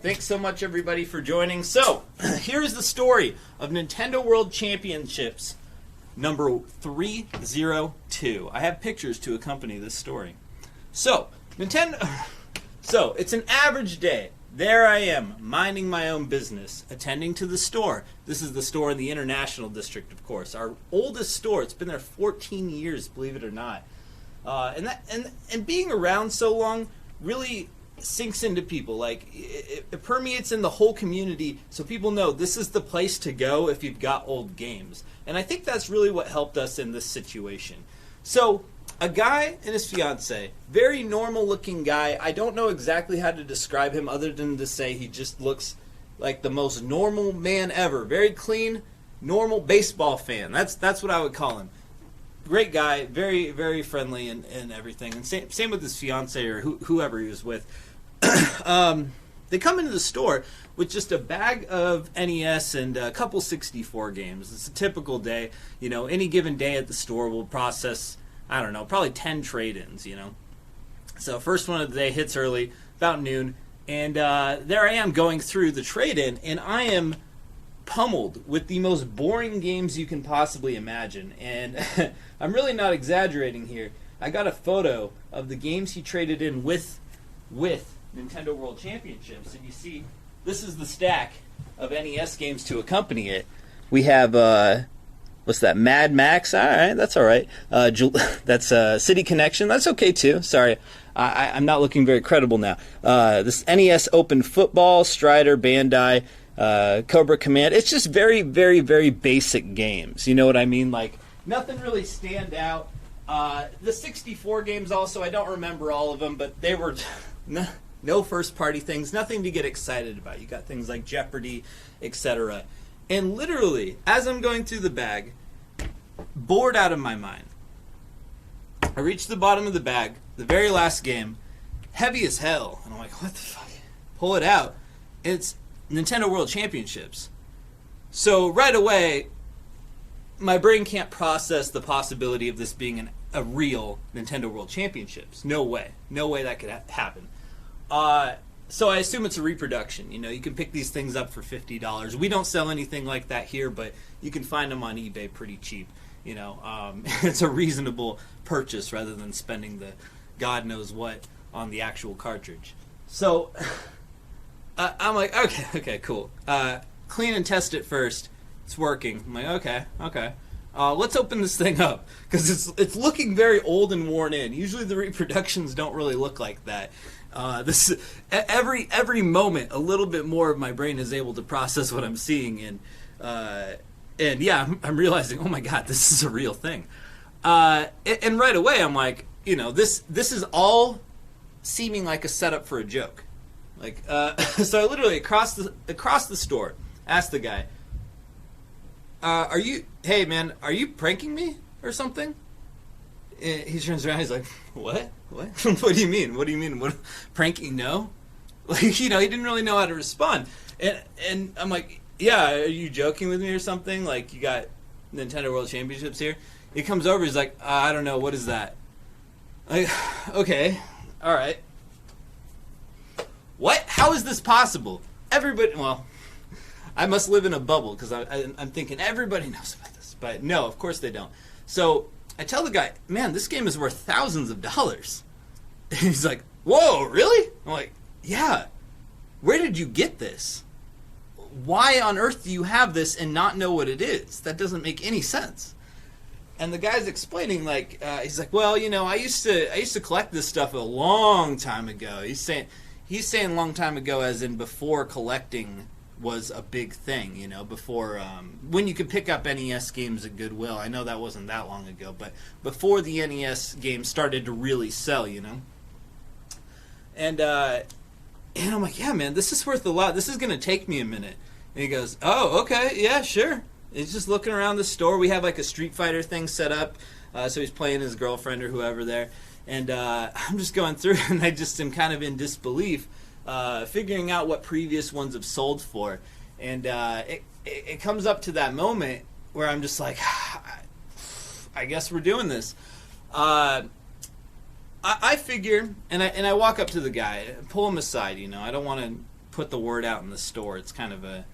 Thanks so much, everybody, for joining. So, here's the story of Nintendo World Championships number 302. I have pictures to accompany this story. So, it's an average day. There I am, minding my own business, attending to the store. This is the store in the International District, of course. Our oldest store. It's been there 14 years, believe it or not. And being around so long really sinks into people. Like, it permeates in the whole community, so people know this is the place to go if you've got old games. And I think that's really what helped us in this situation. So, a guy and his fiance, very normal looking guy. I don't know exactly how to describe him other than to say he just looks like the most normal man ever. Very clean, normal baseball fan. That's what I would call him. Great guy, very, very friendly and everything. And same with his fiance or whoever he was with. They come into the store with just a bag of NES and a couple 64 games. It's a typical day. You know, any given day at the store will process, I don't know, probably 10 trade-ins, you know. So first one of the day hits early, about noon, and there I am going through the trade-in, and I am pummeled with the most boring games you can possibly imagine. And I'm really not exaggerating here. I got a photo of the games he traded in with Nintendo World Championships, and you see this is the stack of NES games to accompany it. We have what's that, Mad Max? All right, that's all right. That's City Connection. That's okay too. Sorry, I'm not looking very credible now. This NES Open Football, Strider, Bandai, Cobra Command. It's just very, very, very basic games. You know what I mean? Like, nothing really stand out. The 64 games also, I don't remember all of them, but they were no first-party things, nothing to get excited about. You got things like Jeopardy, etc. And literally, as I'm going through the bag, bored out of my mind, I reach the bottom of the bag, the very last game, heavy as hell. And I'm like, what the fuck? Pull it out. It's Nintendo World Championships. So right away, my brain can't process the possibility of this being a real Nintendo World Championships. No way. No way that could happen. So I assume it's a reproduction. You know, you can pick these things up for $50. We don't sell anything like that here, but you can find them on eBay pretty cheap. You know, it's a reasonable purchase rather than spending the God knows what on the actual cartridge. So I'm like, okay, cool. Clean and test it first. It's working. I'm like, okay. Let's open this thing up because it's looking very old and worn in. Usually the reproductions don't really look like that. This every moment, a little bit more of my brain is able to process what I'm seeing, and yeah, I'm realizing, oh my God, this is a real thing. And right away, I'm like, you know, this is all seeming like a setup for a joke. Like, so I literally across the store asked the guy, hey man, are you pranking me or something? And he turns around, he's like, what? What do you mean? What, pranking? No? Like, you know, he didn't really know how to respond. And I'm like, yeah, are you joking with me or something? Like, you got Nintendo World Championships here? He comes over, he's like, I don't know, what is that? Like, okay, all right. What? How is this possible? Everybody, well, I must live in a bubble because I'm thinking everybody knows about this. But no, of course they don't. So I tell the guy, man, this game is worth thousands of dollars. And he's like, whoa, really? I'm like, yeah. Where did you get this? Why on earth do you have this and not know what it is? That doesn't make any sense. And the guy's explaining, like, he's like, well, you know, I used to collect this stuff a long time ago. He's saying long time ago as in before collecting was a big thing, you know, before when you could pick up NES games at Goodwill. I know that wasn't that long ago, but before the NES games started to really sell, you know. And I'm like, yeah, man, this is worth a lot. This is going to take me a minute. And he goes, oh, okay, yeah, sure. He's just looking around the store. We have like a Street Fighter thing set up, so he's playing his girlfriend or whoever there. And I'm just going through, and I just am kind of in disbelief, figuring out what previous ones have sold for. And it comes up to that moment where I'm just like, I guess we're doing this. I figure, and I walk up to the guy, pull him aside. You know, I don't want to put the word out in the store. It's kind of a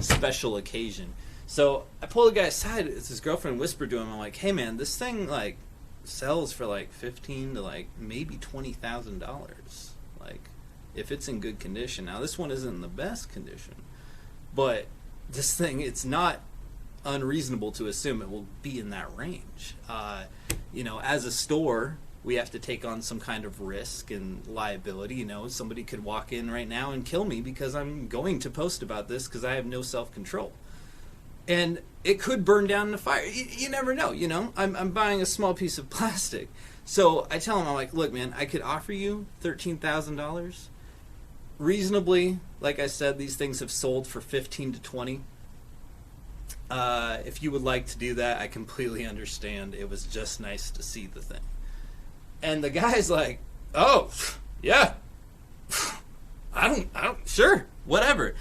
special occasion. So I pull the guy aside. It's his girlfriend whispered to him. I'm like, hey man, this thing like sells for like $15,000 to like maybe $20,000. Like if it's in good condition. Now this one isn't in the best condition, but this thing, it's not unreasonable to assume it will be in that range. You know, as a store, we have to take on some kind of risk and liability. You know, somebody could walk in right now and kill me because I'm going to post about this because I have no self-control. And it could burn down in a fire. You never know, you know. I'm buying a small piece of plastic. So I tell him, I'm like, look, man, I could offer you $13,000. Reasonably, like I said, these things have sold for 15 to 20. If you would like to do that, I completely understand. It was just nice to see the thing. And the guy's like, oh, yeah, I don't, sure, whatever.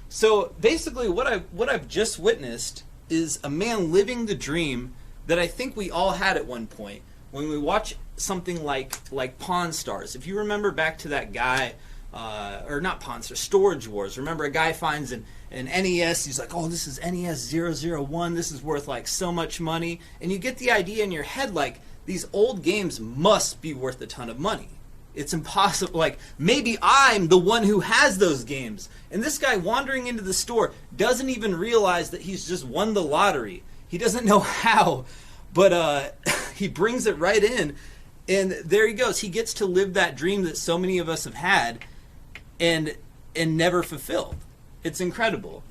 So basically what I've just witnessed is a man living the dream that I think we all had at one point when we watch something like Pawn Stars. If you remember back to that guy, or not Pawn Stars, Storage Wars. Remember a guy finds an NES, he's like, oh, this is NES 001, this is worth like so much money. And you get the idea in your head like these old games must be worth a ton of money. It's impossible. Like, maybe I'm the one who has those games. And this guy wandering into the store doesn't even realize that he's just won the lottery. He doesn't know how, but he brings it right in. And there he goes. He gets to live that dream that so many of us have had and never fulfilled. It's incredible.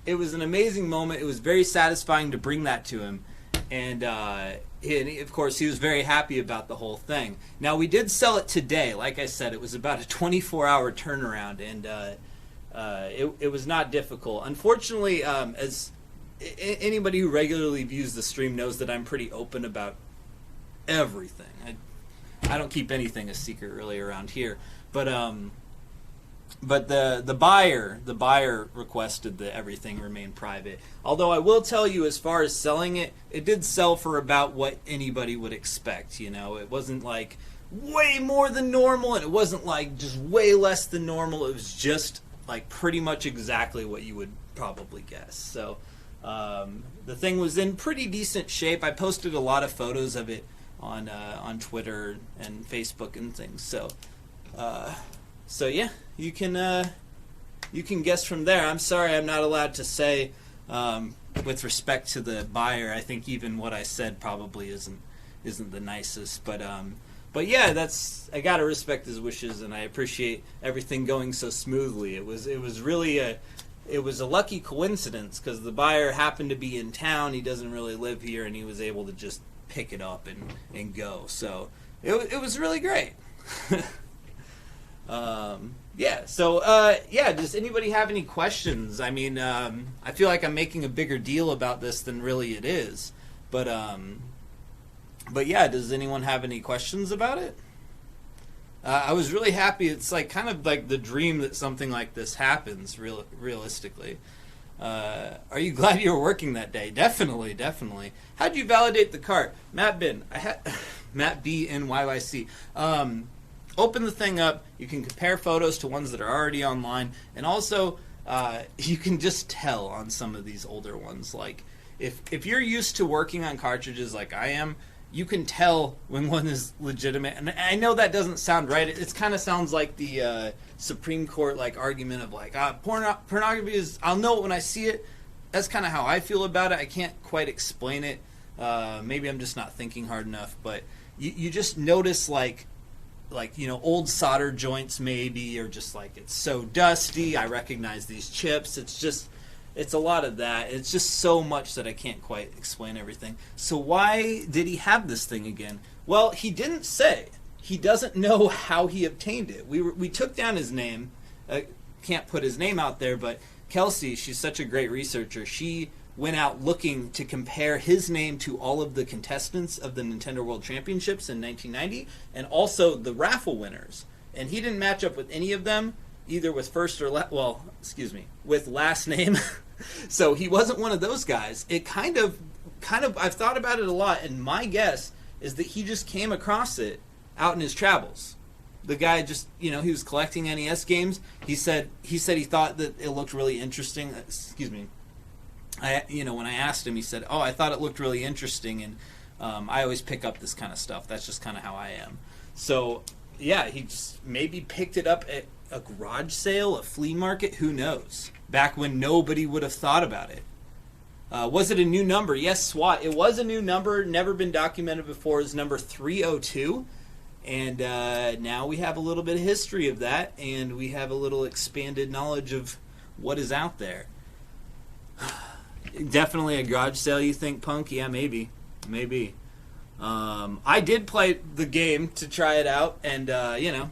It was an amazing moment. It was very satisfying to bring that to him. And of course, he was very happy about the whole thing. Now, we did sell it today. Like I said, it was about a 24-hour turnaround, and it was not difficult. Unfortunately, as anybody who regularly views the stream knows that I'm pretty open about everything. I don't keep anything a secret really around here. But the buyer requested that everything remain private. Although I will tell you, as far as selling it, it did sell for about what anybody would expect. You know, it wasn't like way more than normal, and it wasn't like just way less than normal. It was just like pretty much exactly what you would probably guess. So the thing was in pretty decent shape. I posted a lot of photos of it on Twitter and Facebook and things. So yeah, you can guess from there. I'm sorry I'm not allowed to say with respect to the buyer. I think even what I said probably isn't the nicest. But yeah, I gotta respect his wishes, and I appreciate everything going so smoothly. It was really a lucky coincidence because the buyer happened to be in town. He doesn't really live here, and he was able to just pick it up and go. So it was really great. Does anybody have any questions? I mean, I feel like I'm making a bigger deal about this than really it is. But yeah, does anyone have any questions about it? I was really happy. It's like kind of like the dream that something like this happens realistically. Are you glad you were working that day? Definitely. How'd you validate the cart? Matt B N YYC. Open the thing up. You can compare photos to ones that are already online, and also you can just tell on some of these older ones. Like if you're used to working on cartridges like I am, you can tell when one is legitimate. And I know that doesn't sound right. It kind of sounds like the Supreme Court like argument of like pornography is. I'll know it when I see it. That's kind of how I feel about it. I can't quite explain it. Maybe I'm just not thinking hard enough. But you just notice like old solder joints maybe, or just like it's so dusty. I recognize these chips. It's a lot of that. It's just so much that I can't quite explain everything. So why did he have this thing again? Well, he didn't say. He doesn't know how he obtained it. We took down his name. Can't put his name out there, but Kelsey, she's such a great researcher. She went out looking to compare his name to all of the contestants of the Nintendo World Championships in 1990, and also the raffle winners. And he didn't match up with any of them, either with first or with last name. So he wasn't one of those guys. It kind of I've thought about it a lot, and my guess is that he just came across it out in his travels. The guy just, he was collecting NES games. He said he thought that it looked really interesting. Excuse me. When I asked him, he said, "Oh, I thought it looked really interesting, and I always pick up this kind of stuff. That's just kind of how I am." So, yeah, he just maybe picked it up at a garage sale, a flea market, who knows? Back when nobody would have thought about it. Was it a new number? Yes, SWAT. It was a new number, never been documented before. It's number 302. And now we have a little bit of history of that, and we have a little expanded knowledge of what is out there. Definitely a garage sale, you think, Punk? Yeah, maybe. I did play the game to try it out, and, I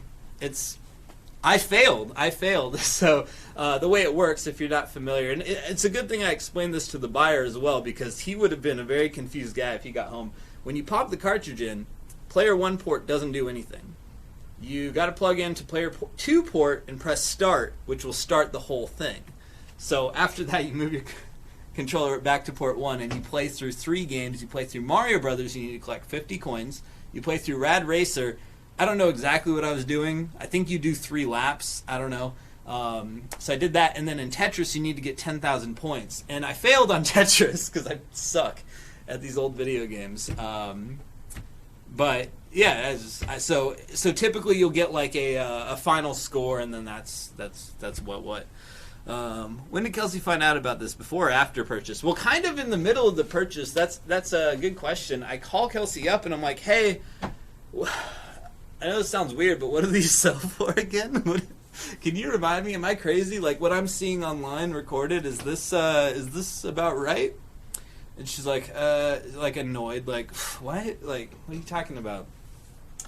failed. So the way it works, if you're not familiar, and it's a good thing I explained this to the buyer as well, because he would have been a very confused guy if he got home. When you pop the cartridge in, player 1 port doesn't do anything. You got to plug into player 2 port and press start, which will start the whole thing. So after that, you move your controller back to port 1, and you play through 3 games. You play through Mario Brothers, you need to collect 50 coins. You play through Rad Racer. I don't know exactly what I was doing. I think you do 3 laps. I don't know. So I did that, and then in Tetris, you need to get 10,000 points. And I failed on Tetris because I suck at these old video games. But yeah, so typically you'll get like a final score, and then that's what. When did Kelsey find out about this? Before or after purchase? Well, kind of in the middle of the purchase. That's a good question. I call Kelsey up and I'm like, hey, I know this sounds weird, but what do these sell for again? Can you remind me? Am I crazy? Like what I'm seeing online recorded, is this about right? And she's like annoyed, like, what? Like, what are you talking about?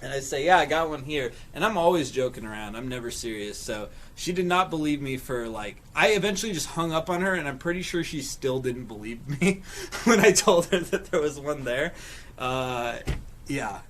And I say, yeah, I got one here. And I'm always joking around. I'm never serious. So she did not believe me for, like, I eventually just hung up on her, and I'm pretty sure she still didn't believe me when I told her that there was one there. Yeah,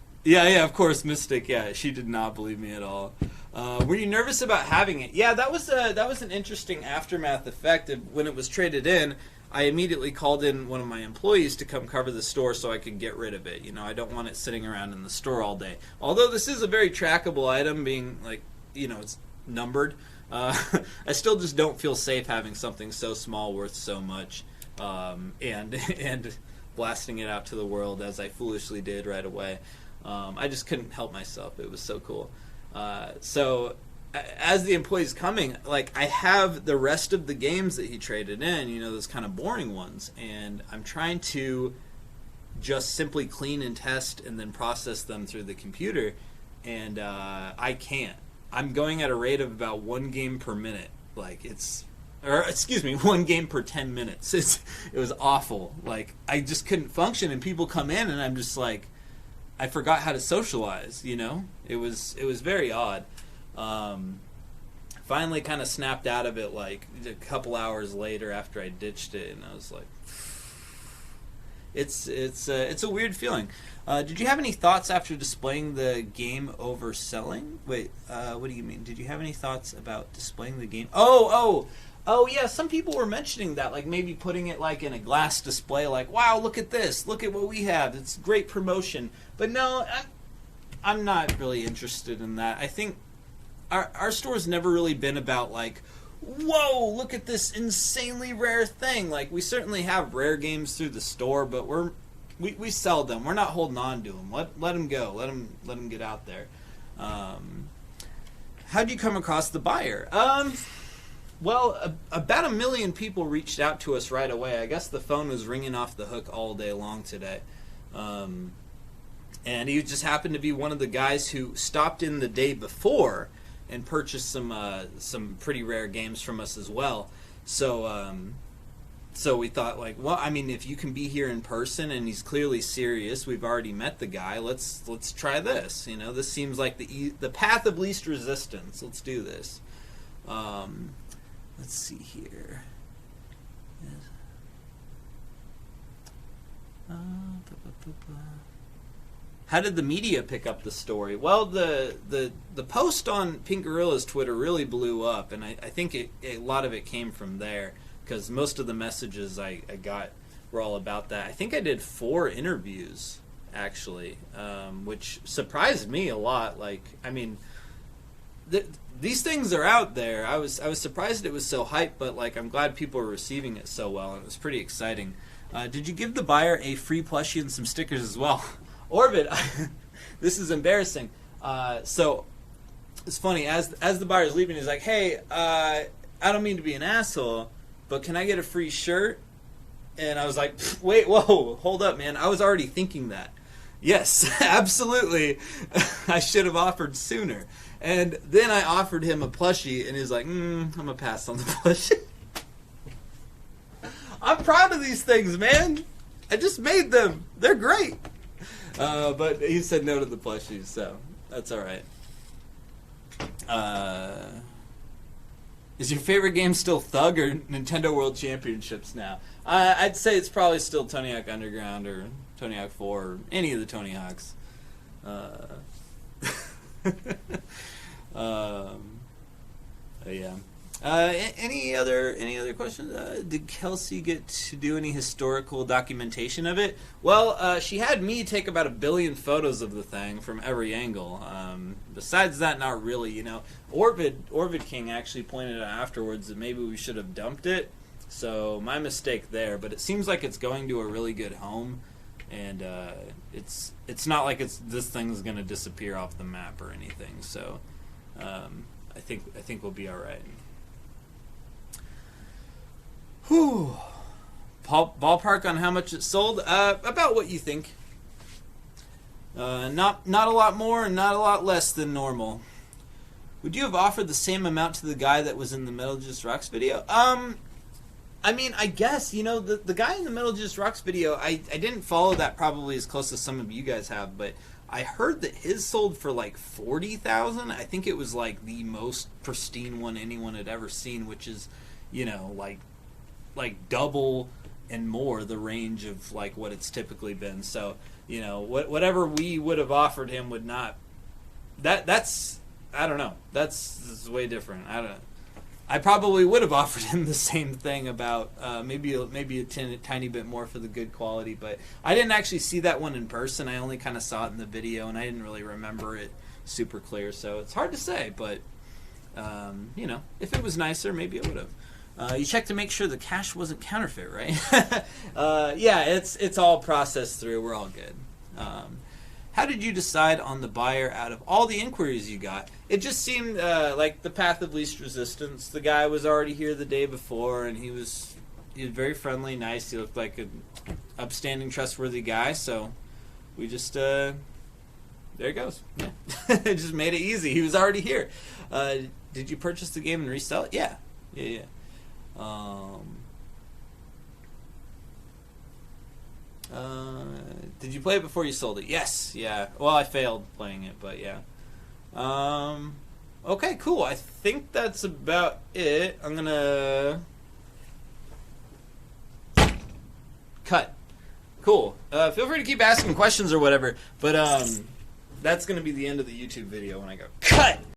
of course, Mystic, yeah, she did not believe me at all. Were you nervous about having it? Yeah, that was an interesting aftermath effect of when it was traded in. I immediately called in one of my employees to come cover the store so I could get rid of it. I don't want it sitting around in the store all day. Although this is a very trackable item, being like, it's numbered. I still just don't feel safe having something so small worth so much, and blasting it out to the world as I foolishly did right away. I just couldn't help myself. It was so cool. So as the employee's coming, like, I have the rest of the games that he traded in, those kind of boring ones, and I'm trying to just simply clean and test and then process them through the computer, and I can't. I'm going at a rate of about 1 game per minute. Like, 1 game per 10 minutes. It was awful. Like, I just couldn't function, and people come in, and I'm just like, I forgot how to socialize, It was very odd. Finally kind of snapped out of it like a couple hours later after I ditched it, and I was like, it's a weird feeling. Did you have any thoughts after displaying the game overselling? Wait, what do you mean? Did you have any thoughts about displaying the game? Oh yeah, some people were mentioning that, like maybe putting it like in a glass display, like, wow, look at this, look at what we have, it's great promotion. But no, I'm not really interested in that. I think our store's never really been about like, whoa, look at this insanely rare thing. Like, we certainly have rare games through the store, but we sell them. We're not holding on to them. Let them go. Let them get out there. How'd you come across the buyer? Well, about 1 million people reached out to us right away. I guess the phone was ringing off the hook all day long today. And he just happened to be one of the guys who stopped in the day before and purchased some pretty rare games from us as well. So we thought, like, well, I mean, if you can be here in person and he's clearly serious, we've already met the guy. Let's try this. This seems like the path of least resistance. Let's do this. Let's see here. How did the media pick up the story? Well, the post on Pink Gorilla's Twitter really blew up, and I think a lot of it came from there, because most of the messages I got were all about that. I think I did 4 interviews, actually, which surprised me a lot. Like, I mean, these things are out there. I was surprised it was so hyped, but like I'm glad people are receiving it so well, and it was pretty exciting. Did you give the buyer a free plushie and some stickers as well? Orbit, this is embarrassing. So it's funny, as the buyer's leaving, he's like, hey, I don't mean to be an asshole, but can I get a free shirt? And I was like, wait, whoa, hold up, man. I was already thinking that. Yes, absolutely. I should have offered sooner. And then I offered him a plushie, and he's like, I'm going to pass on the plushie. I'm proud of these things, man. I just made them. They're great. But he said no to the plushies, so that's all right. Is your favorite game still Thug or Nintendo World Championships now? I'd say it's probably still Tony Hawk Underground or Tony Hawk 4 or any of the Tony Hawks. Yeah. Any other questions? Did Kelsey get to do any historical documentation of it? Well, she had me take about 1 billion photos of the thing from every angle. Besides that, not really. You know, Orvid King actually pointed out afterwards that maybe we should have dumped it. So my mistake there. But it seems like it's going to a really good home, and it's not like this thing's going to disappear off the map or anything. So I think we'll be all right. Whew. Ballpark on how much it sold? About what you think. Not a lot more and not a lot less than normal. Would you have offered the same amount to the guy that was in the Metal Just Rocks video? I mean, I guess, you know, the guy in the Metal Just Rocks video, I didn't follow that probably as close as some of you guys have, but I heard that his sold for like $40,000. I think it was like the most pristine one anyone had ever seen, which is, you know, like double and more the range of like what it's typically been. So, you know, whatever we would have offered him would not. That's I don't know. This is way different. I don't know. I probably would have offered him the same thing about maybe a tiny bit more for the good quality, but I didn't actually see that one in person. I only kind of saw it in the video, and I didn't really remember it super clear, so it's hard to say. But you know, if it was nicer, maybe it would have. You checked to make sure the cash wasn't counterfeit, right? Yeah, it's all processed through. We're all good. How did you decide on the buyer out of all the inquiries you got? It just seemed like the path of least resistance. The guy was already here the day before, and he was very friendly, nice. He looked like an upstanding, trustworthy guy. So we just there it goes. Yeah, it just made it easy. He was already here. Did you purchase the game and resell it? Yeah. Did you play it before you sold it? Yes. Yeah. Well, I failed playing it, but yeah. Okay, cool. I think that's about it. I'm gonna cut. Cool. Feel free to keep asking questions or whatever, but that's gonna be the end of the YouTube video when I go cut.